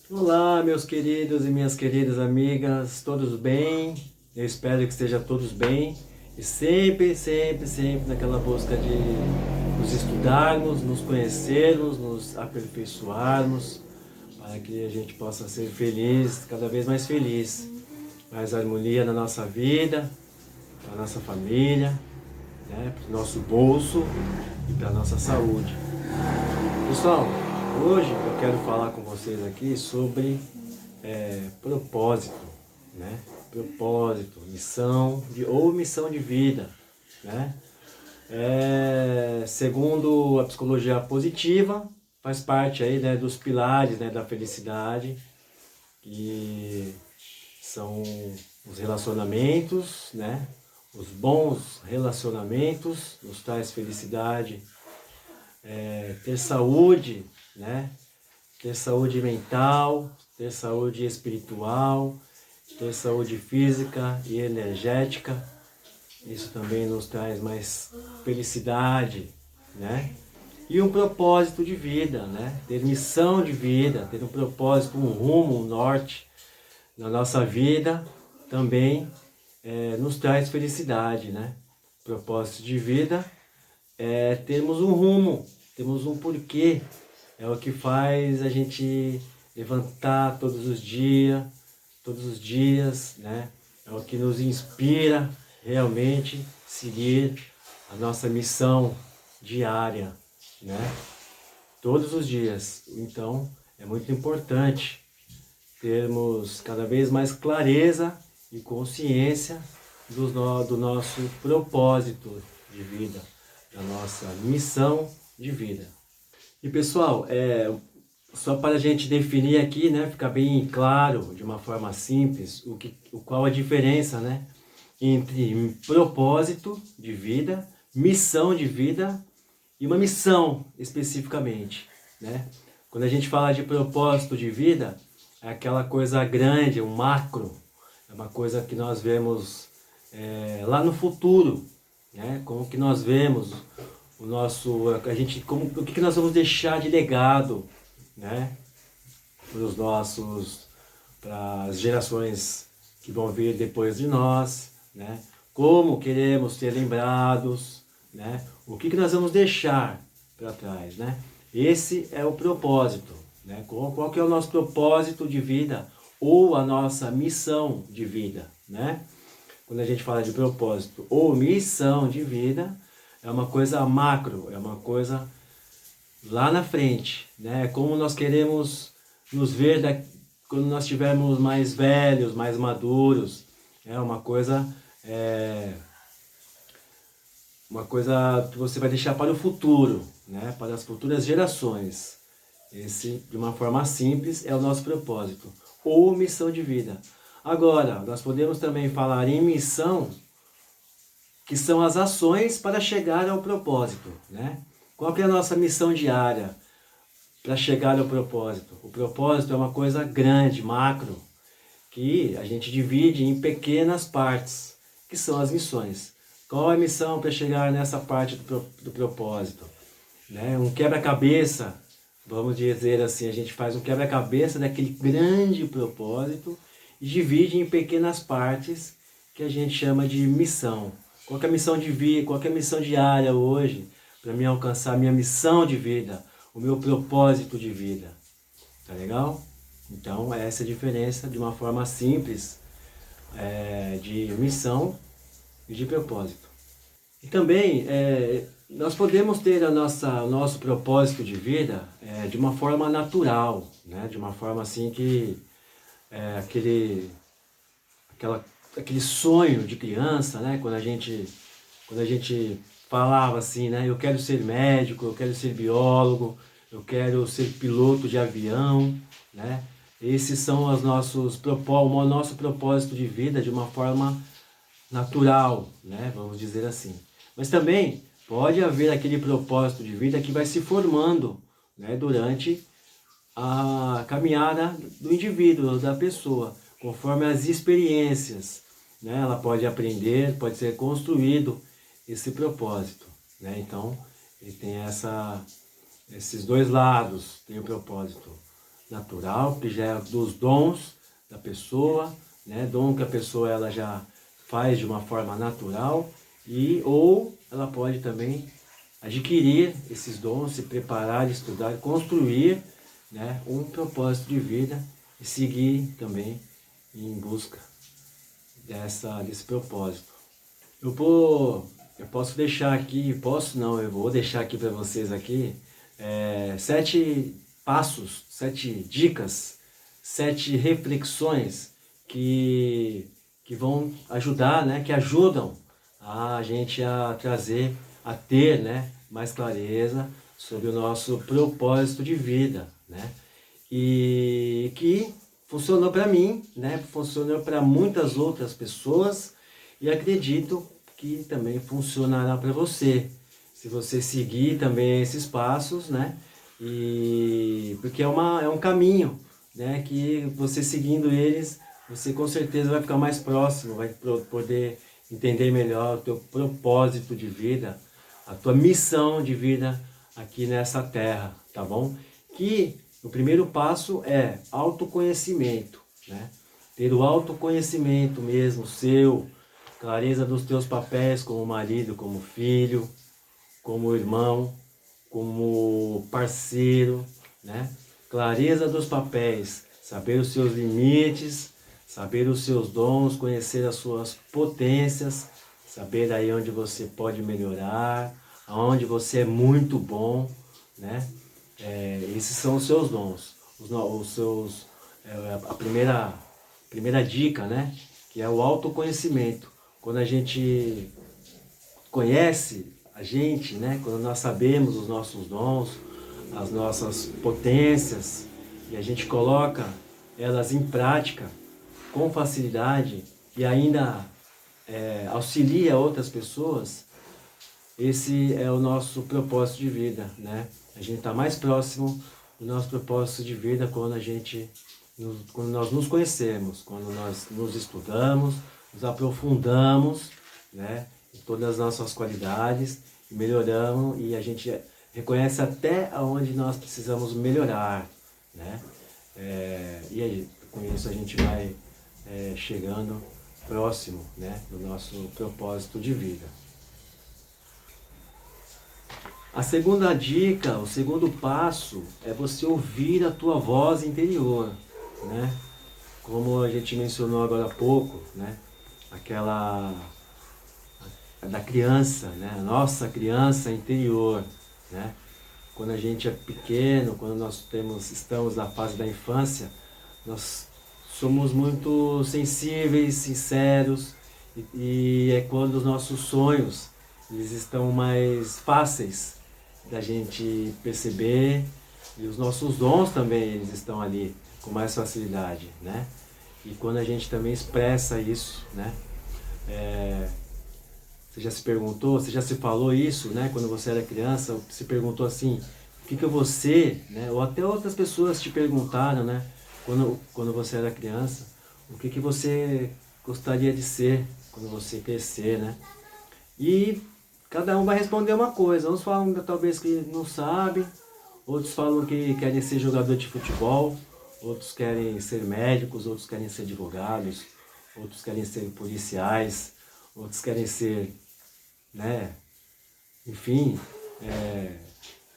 Olá, meus queridos e minhas queridas amigas, todos bem? Eu espero que estejam todos bem e sempre naquela busca de nos estudarmos, nos conhecermos, nos aperfeiçoarmos, para que a gente possa ser feliz, cada vez mais feliz, mais harmonia na nossa vida, para a nossa família, né, para o nosso bolso e para a nossa saúde. Pessoal, hoje eu quero falar com vocês aqui sobre propósito, né? Propósito, ou missão de vida, né? Segundo a psicologia positiva, faz parte aí, né, dos pilares, né, da felicidade, que são os relacionamentos, né? Os bons relacionamentos nos traz felicidade, ter saúde, né? Ter saúde mental, ter saúde espiritual, ter saúde física e energética. Isso também nos traz mais felicidade, né? E um propósito de vida, né? Ter missão de vida, ter um propósito, um rumo, um norte na nossa vida também nos traz felicidade, né? Propósito de vida temos um rumo, temos um porquê, é o que faz a gente levantar todos os dias, né? É o que nos inspira realmente seguir a nossa missão diária, né? Todos os dias. Então, é muito importante termos cada vez mais clareza e consciência do nosso propósito de vida, da nossa missão de vida. E pessoal, só para a gente definir aqui, né, ficar bem claro, de uma forma simples, qual a diferença, né, entre propósito de vida, missão de vida e uma missão especificamente, né? Quando a gente fala de propósito de vida, é aquela coisa grande, um macro, é uma coisa que nós vemos lá no futuro, né? Como que nós vemos o que nós vamos deixar de legado, né? Para as gerações que vão vir depois de nós, né? Como queremos ser lembrados, né? O que nós vamos deixar para trás, né? Esse é o propósito, né? Qual que é o nosso propósito de vida ou a nossa missão de vida, né? Quando a gente fala de propósito ou missão de vida, é uma coisa macro, é uma coisa lá na frente, né? Como nós queremos nos ver quando nós estivermos mais velhos, mais maduros, é uma coisa que você vai deixar para o futuro, né? Para as futuras gerações. Esse, de uma forma simples, é o nosso propósito ou missão de vida. Agora, nós podemos também falar em missão, que são as ações para chegar ao propósito, né? Qual que é a nossa missão diária para chegar ao propósito? O propósito é uma coisa grande, macro, que a gente divide em pequenas partes, que são as missões. Qual é a missão para chegar nessa parte do propósito? Né? Um quebra-cabeça, vamos dizer assim, a gente faz um quebra-cabeça daquele grande propósito e divide em pequenas partes que a gente chama de missão. Qual que é a missão de vida? Qual que é a missão diária hoje para mim alcançar a minha missão de vida, o meu propósito de vida? Tá legal? Então, essa é a diferença de uma forma simples de missão e de propósito. E também, nós podemos ter o nosso propósito de vida de uma forma natural, né? De uma forma assim que é, aquele, aquele sonho de criança, né? Quando a gente falava assim, né? Eu quero ser médico, eu quero ser biólogo, eu quero ser piloto de avião, né? Esses são o nosso propósito de vida de uma forma natural, né? Vamos dizer assim. Mas também pode haver aquele propósito de vida que vai se formando, né? Durante a caminhada do indivíduo, da pessoa, conforme as experiências, né? Ela pode aprender, pode ser construído esse propósito, né? Então, ele tem esses dois lados, tem o propósito natural, que já é dos dons da pessoa, né? Dom que a pessoa ela já faz de uma forma natural, ou ela pode também adquirir esses dons, se preparar, estudar, construir, né, um propósito de vida e seguir também em busca desse propósito. Eu posso deixar aqui, posso não, eu vou deixar aqui para vocês aqui 7 passos, 7 dicas, 7 reflexões que vão ajudar, né, que ajudam a gente a trazer, a ter, né, mais clareza sobre o nosso propósito de vida, né? E que funcionou para mim, né? Funcionou para muitas outras pessoas e acredito que também funcionará para você, se você seguir também esses passos, né? E porque é um caminho, né? Que você seguindo eles, você com certeza vai ficar mais próximo, vai poder entender melhor o teu propósito de vida, a tua missão de vida aqui nessa terra, tá bom? Que o primeiro passo é autoconhecimento, né? Ter o autoconhecimento mesmo seu, clareza dos teus papéis como marido, como filho, como irmão, como parceiro, né? Clareza dos papéis, saber os seus limites, saber os seus dons, conhecer as suas potências, saber aí onde você pode melhorar, aonde você é muito bom, né? Esses são os seus dons, os seus, a primeira dica, né? Que é o autoconhecimento. Quando a gente conhece a gente, né? Quando nós sabemos os nossos dons, as nossas potências, e a gente coloca elas em prática com facilidade e ainda auxilia outras pessoas, esse é o nosso propósito de vida, né? A gente está mais próximo do nosso propósito de vida quando nós nos conhecemos, quando nós nos estudamos, nos aprofundamos, né, em todas as nossas qualidades, melhoramos e a gente reconhece até aonde nós precisamos melhorar, né? E aí, com isso a gente vai chegando próximo, né, do nosso propósito de vida. A segunda dica, o segundo passo é você ouvir a tua voz interior, né? Como a gente mencionou agora há pouco, né? Aquela da criança, né? A nossa criança interior, né? Quando a gente é pequeno, quando nós estamos na fase da infância, nós somos muito sensíveis, sinceros e é quando os nossos sonhos eles estão mais fáceis da gente perceber e os nossos dons também eles estão ali com mais facilidade, né? E quando a gente também expressa isso, né? Você já se perguntou, você já se falou isso, né? Quando você era criança, se perguntou assim, o que você, né? Ou até outras pessoas te perguntaram, né? Quando você era criança, o que você gostaria de ser quando você crescer, né? E cada um vai responder uma coisa. Uns falam talvez que não sabem, outros falam que querem ser jogador de futebol, outros querem ser médicos, outros querem ser advogados, outros querem ser policiais, outros querem ser, né, enfim,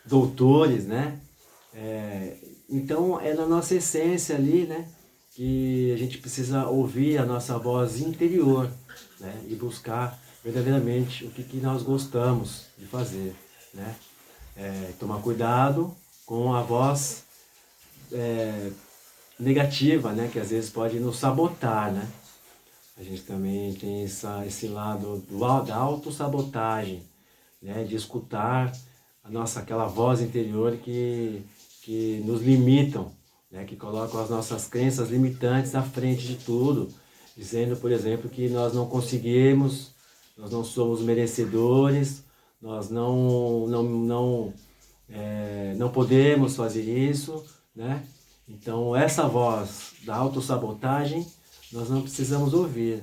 doutores, né? Então é na nossa essência ali, né, que a gente precisa ouvir a nossa voz interior, né, e buscar verdadeiramente o que nós gostamos de fazer, né? Tomar cuidado com a voz negativa, né, que às vezes pode nos sabotar, né? A gente também tem esse lado da autossabotagem, né, de escutar aquela voz interior que nos limitam, né, que colocam as nossas crenças limitantes à frente de tudo, dizendo, por exemplo, que nós não conseguimos, nós não somos merecedores, nós não podemos fazer isso, né? Então essa voz da autossabotagem nós não precisamos ouvir,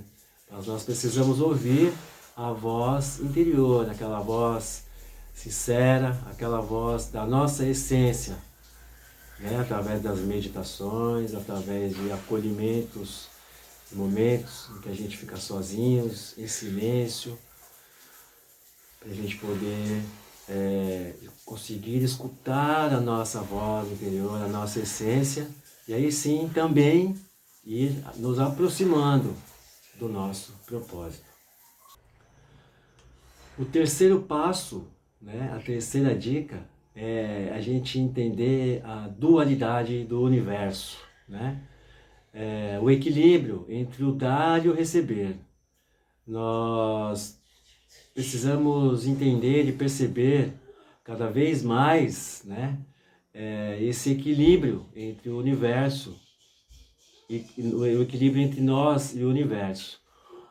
mas nós precisamos ouvir a voz interior, aquela voz sincera, aquela voz da nossa essência, né? Através das meditações, através de acolhimentos, momentos em que a gente fica sozinhos, em silêncio, para a gente poder conseguir escutar a nossa voz interior, a nossa essência, e aí sim também ir nos aproximando do nosso propósito. O terceiro passo, né, a terceira dica, é a gente entender a dualidade do universo, né? O equilíbrio entre o dar e o receber. Nós precisamos entender e perceber cada vez mais, né, esse equilíbrio entre o universo e o equilíbrio entre nós e o universo.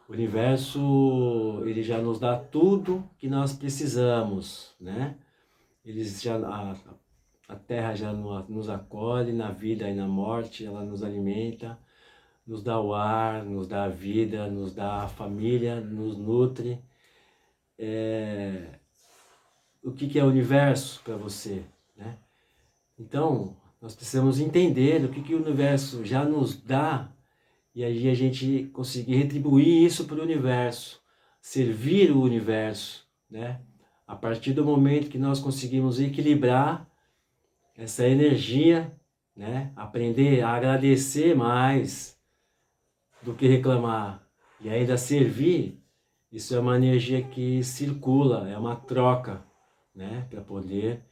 O universo, ele já nos dá tudo que nós precisamos, né? A Terra já nos acolhe na vida e na morte, ela nos alimenta, nos dá o ar, nos dá a vida, nos dá a família, nos nutre. O que é o universo para você, né? Então, nós precisamos entender o que o universo já nos dá e aí a gente conseguir retribuir isso para o universo, servir o universo, né? A partir do momento que nós conseguimos equilibrar essa energia, né? Aprender a agradecer mais do que reclamar e ainda servir, isso é uma energia que circula, é uma troca, né? Para poder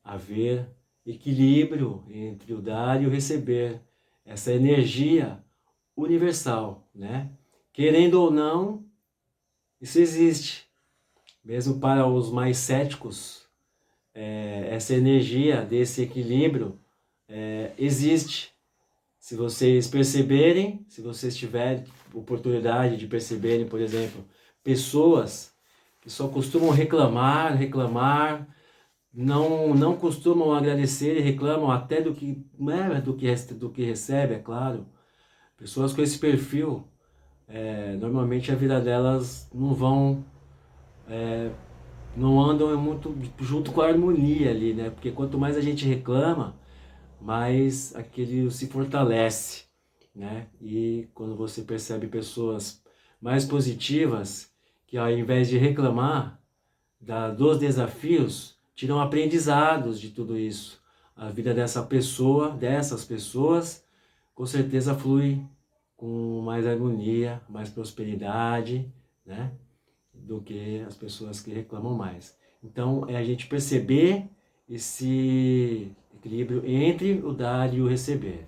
haver equilíbrio entre o dar e o receber, essa energia universal, né? Querendo ou não, isso existe. Mesmo para os mais céticos, essa energia desse equilíbrio existe. Se vocês perceberem, se vocês tiverem oportunidade de perceberem, por exemplo, pessoas que só costumam reclamar, não costumam agradecer e reclamam até do que, né, do que recebe, é claro. Pessoas com esse perfil, normalmente a vida delas não andam muito junto com a harmonia ali, né? Porque quanto mais a gente reclama, mais aquele se fortalece, né? E quando você percebe pessoas mais positivas, que ao invés de reclamar dos desafios, tiram aprendizados de tudo isso. A vida dessas pessoas, com certeza flui com mais harmonia, mais prosperidade, né? Do que as pessoas que reclamam mais. Então, é a gente perceber esse equilíbrio entre o dar e o receber.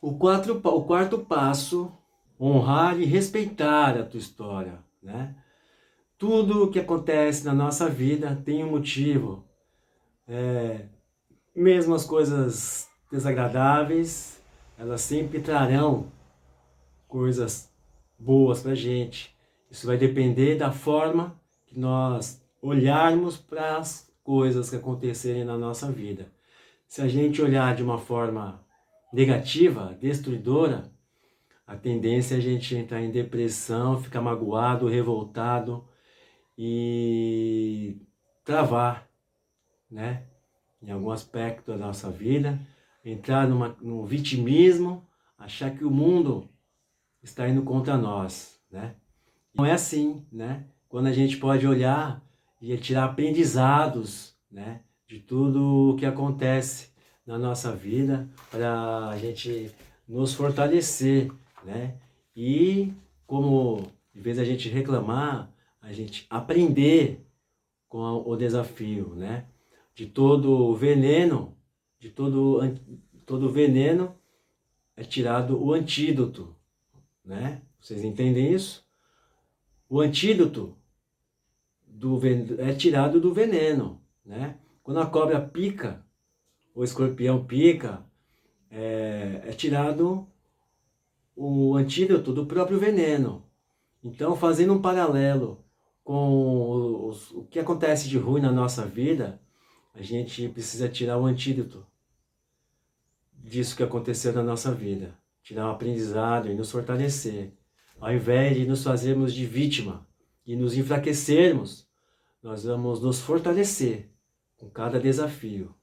O quarto passo, honrar e respeitar a tua história, né? Tudo o que acontece na nossa vida tem um motivo. Mesmo as coisas desagradáveis, elas sempre trarão coisas boas para a gente. Isso vai depender da forma que nós olharmos para as coisas que acontecerem na nossa vida. Se a gente olhar de uma forma negativa, destruidora, a tendência é a gente entrar em depressão, ficar magoado, revoltado e travar, né? Em algum aspecto da nossa vida, entrar num vitimismo, achar que o mundo está indo contra nós, né? Não é assim, né? Quando a gente pode olhar e tirar aprendizados, né, de tudo o que acontece na nossa vida para a gente nos fortalecer, né? E como, em vez de a gente reclamar, a gente aprender com o desafio, né? De todo veneno, todo veneno é tirado o antídoto, né? Vocês entendem isso? O antídoto é tirado do veneno, né? Quando a cobra pica, o escorpião pica, é tirado o antídoto do próprio veneno. Então, fazendo um paralelo com o que acontece de ruim na nossa vida, a gente precisa tirar o antídoto disso que aconteceu na nossa vida. Tirar um aprendizado e nos fortalecer. Ao invés de nos fazermos de vítima e nos enfraquecermos, nós vamos nos fortalecer com cada desafio.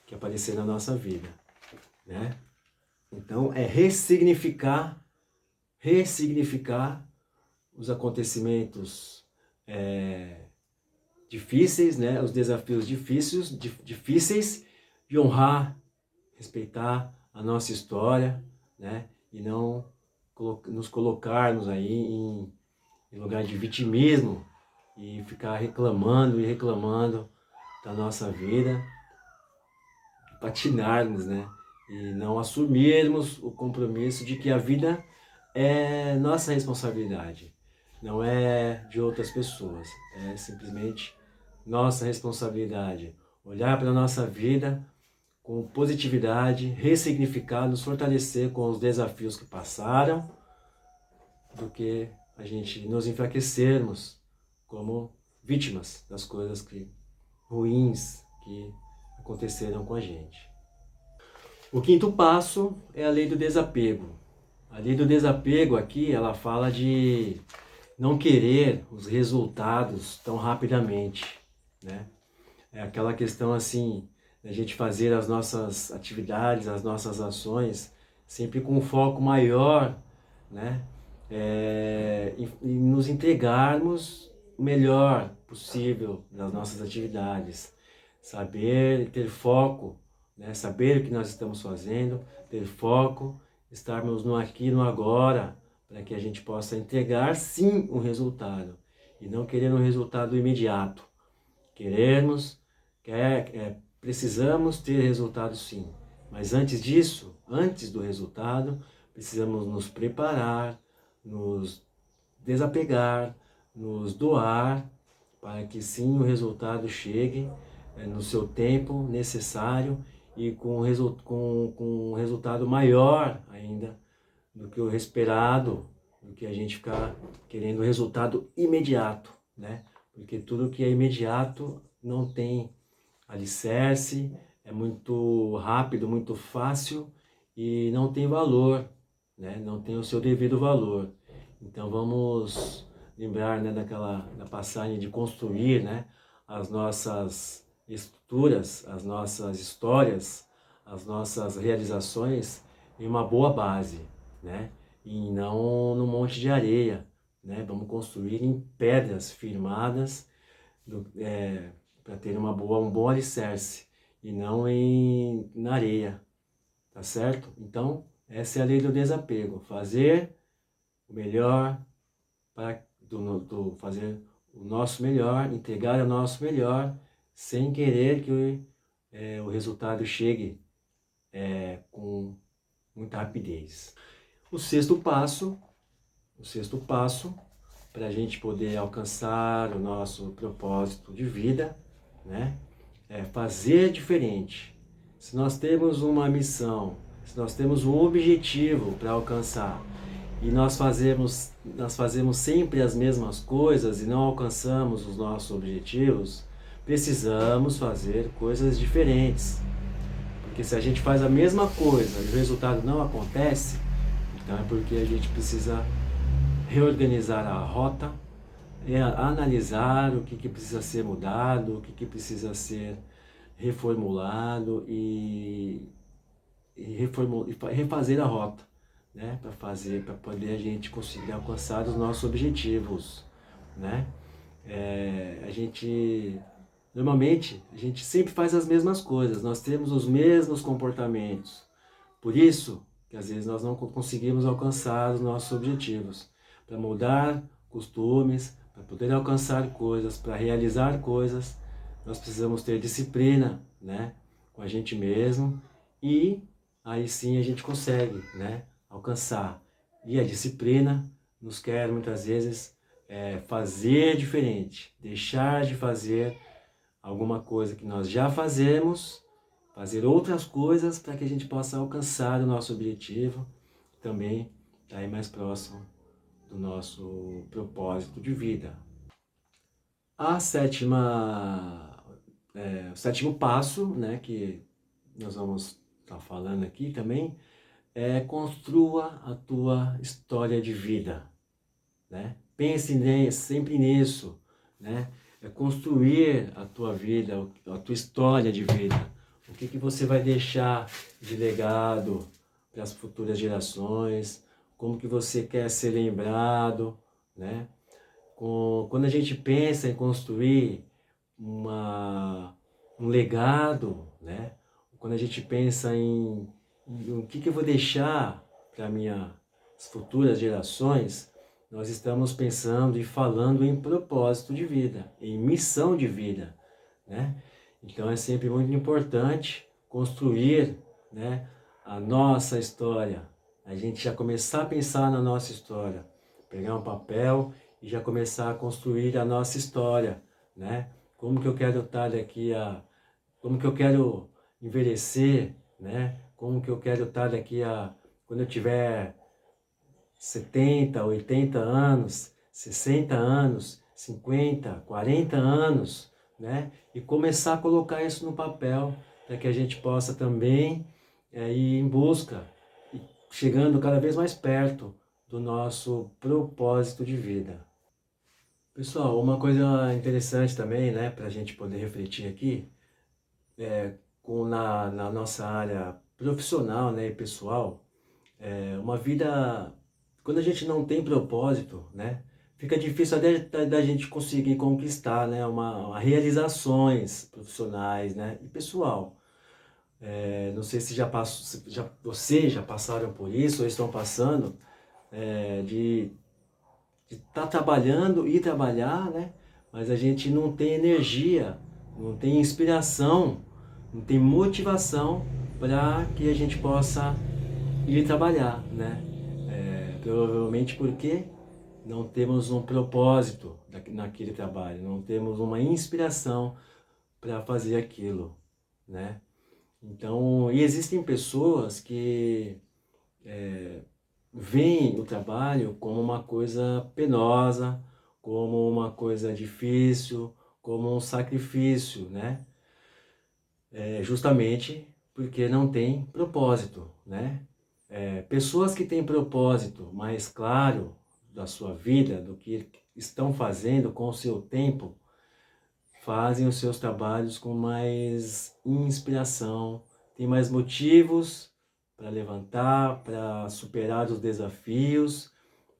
que aparecer na nossa vida, né? Então, é ressignificar os acontecimentos difíceis, né? Os desafios difíceis, e honrar, respeitar a nossa história, né? E não nos colocarmos aí em lugar de vitimismo e ficar reclamando da nossa vida, patinarmos, né? E não assumirmos o compromisso de que a vida é nossa responsabilidade, não é de outras pessoas, é simplesmente nossa responsabilidade. Olhar para a nossa vida com positividade, ressignificar, nos fortalecer com os desafios que passaram, do que a gente nos enfraquecermos como vítimas das coisas ruins que aconteceram com a gente. O quinto passo é a lei do desapego. A lei do desapego aqui, ela fala de não querer os resultados tão rapidamente, né? É aquela questão assim, a gente fazer as nossas atividades, as nossas ações, sempre com um foco maior, né? E nos entregarmos o melhor possível nas nossas atividades. Saber ter foco, né? Saber o que nós estamos fazendo, ter foco, estarmos no aqui e no agora, para que a gente possa entregar sim um resultado, e não querer um resultado imediato. Precisamos ter resultado sim, mas antes disso, antes do resultado, precisamos nos preparar, nos desapegar, nos doar, para que sim o resultado chegue no seu tempo necessário e com um resultado maior ainda do que o esperado, do que a gente ficar querendo resultado imediato, né? Porque tudo que é imediato não tem alicerce, é muito rápido, muito fácil e não tem valor, né? Não tem o seu devido valor. Então vamos lembrar, né, da passagem de construir, né, as nossas estruturas, as nossas histórias, as nossas realizações em uma boa base, né? E não no monte de areia, né? Vamos construir em pedras firmadas, para ter um bom alicerce, e não na areia, tá certo? Então, essa é a lei do desapego, fazer o melhor, fazer o nosso melhor, entregar o nosso melhor, sem querer que o resultado chegue com muita rapidez. O sexto passo para a gente poder alcançar o nosso propósito de vida, né, é fazer diferente. Se nós temos uma missão, se nós temos um objetivo para alcançar, e nós fazemos sempre as mesmas coisas e não alcançamos os nossos objetivos, precisamos fazer coisas diferentes. Porque se a gente faz a mesma coisa e o resultado não acontece, então é porque a gente precisa reorganizar a rota, analisar o que precisa ser mudado, o que precisa ser reformulado e refazer a rota, né? Para poder a gente conseguir alcançar os nossos objetivos, né? Normalmente, a gente sempre faz as mesmas coisas, nós temos os mesmos comportamentos, por isso que às vezes nós não conseguimos alcançar os nossos objetivos. Para mudar costumes, para poder alcançar coisas, para realizar coisas, nós precisamos ter disciplina, né, com a gente mesmo, e aí sim a gente consegue, né, alcançar. E a disciplina nos quer muitas vezes fazer diferente, deixar de fazer alguma coisa que nós já fazemos, fazer outras coisas para que a gente possa alcançar o nosso objetivo, também estar aí mais próximo do nosso propósito de vida. O sétimo passo, né, que nós vamos estar falando aqui também, construa a tua história de vida, né? Pense sempre nisso, né? Construir a tua vida, a tua história de vida, o O que você vai deixar de legado para as futuras gerações? Como que você quer ser lembrado, né? Quando a gente pensa em construir um legado, né? Quando a gente pensa em o que eu vou deixar para minhas futuras gerações, nós estamos pensando e falando em propósito de vida, em missão de vida, né? Então é sempre muito importante construir, né, a nossa história, a gente já começar a pensar na nossa história, pegar um papel e já começar a construir a nossa história, né? Como que eu quero estar como que eu quero envelhecer, né? Como que eu quero estar quando eu tiver 70, 80 anos, 60 anos, 50, 40 anos, né? E começar a colocar isso no papel, para que a gente possa também ir em busca, chegando cada vez mais perto do nosso propósito de vida. Pessoal, uma coisa interessante também, né, para a gente poder refletir aqui, na nossa área profissional, né, e pessoal, uma vida, quando a gente não tem propósito, né, fica difícil até da gente conseguir conquistar, né, realizações profissionais, né, e pessoal. Não sei se vocês já passaram por isso ou estão passando, de estar trabalhando e trabalhar, né, mas a gente não tem energia, não tem inspiração, não tem motivação para que a gente possa ir trabalhar, né? Provavelmente porque não temos um propósito naquele trabalho, não temos uma inspiração para fazer aquilo, né? Então, e existem pessoas que veem o trabalho como uma coisa penosa, como uma coisa difícil, como um sacrifício, né? Justamente porque não tem propósito, né? Pessoas que têm propósito mais claro da sua vida, do que estão fazendo com o seu tempo, fazem os seus trabalhos com mais inspiração, têm mais motivos para levantar, para superar os desafios,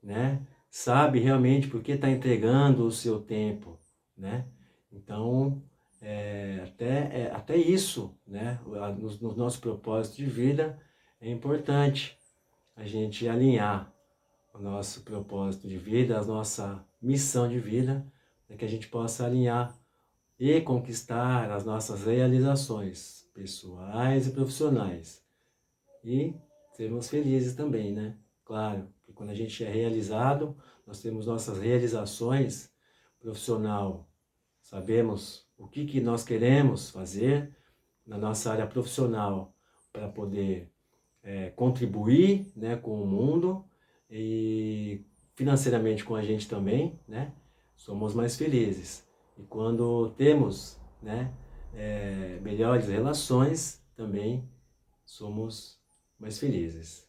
né? Sabe realmente por que está entregando o seu tempo, né? Então, até isso, né? No nosso propósito de vida, é importante a gente alinhar o nosso propósito de vida, a nossa missão de vida, para que a gente possa alinhar e conquistar as nossas realizações pessoais e profissionais. E sermos felizes também, né? Claro, que quando a gente é realizado, nós temos nossas realizações profissional, sabemos o que nós queremos fazer na nossa área profissional para poder contribuir, né, com o mundo e financeiramente com a gente também, né? Somos mais felizes. E quando temos, né, melhores relações, também somos mais felizes.